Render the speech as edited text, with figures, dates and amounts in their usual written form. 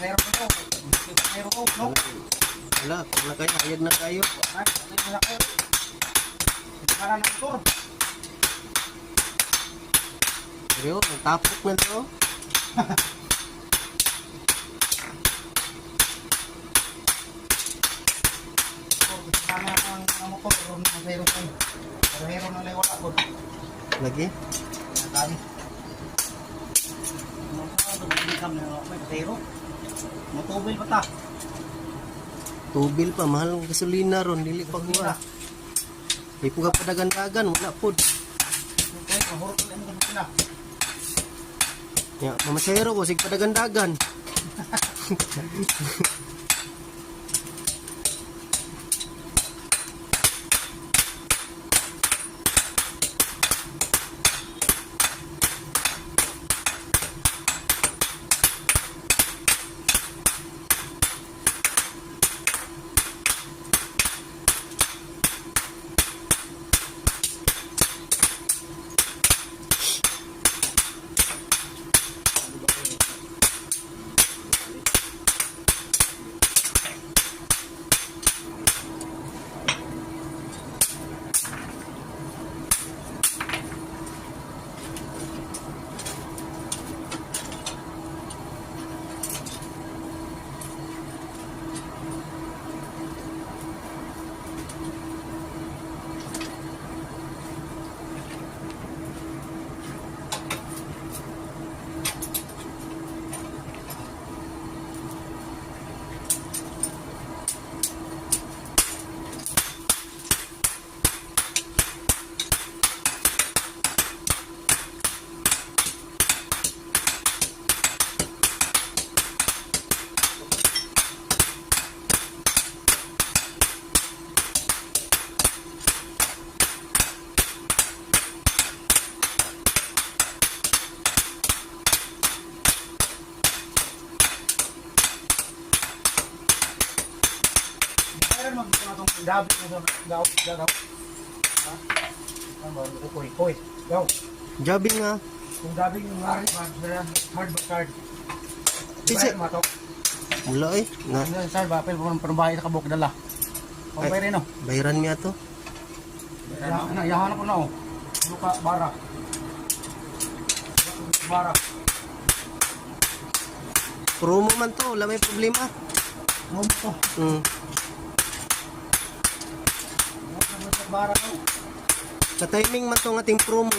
Meron ko. Meron ko, no? Wala, wala kayo, hayag na kayo. Wala kayo. Para ng motor. Pero, natapok na to. Sana ang motor, meron ko. Pero meron na lang wala ko. Lagi? Dami. Pero, motobil pa ta. Tubil pa, mahal ng gasolina ron, dili pa kuha. Di po ka padagan-dagan, wala po. Okay, mahurot ko lang ito sila. Ya, mamasero ko, sig padagan-dagan. Meron mo ito na itong gabi na gaw. Ha? Ano ba? Ukoy. Gaw. Jabi nga. Kung gabi yung hard ba card? Kasi, Bayar mo ito. wala eh. Na, Sir, bapel po ng bahay na kabuk dala. Okay rin o. bayaran niya to. Yahanap ko na o. Luka, bara. Bara. Promo man to, wala may problema. Ano mo to? Sa timing man to ng ating promo.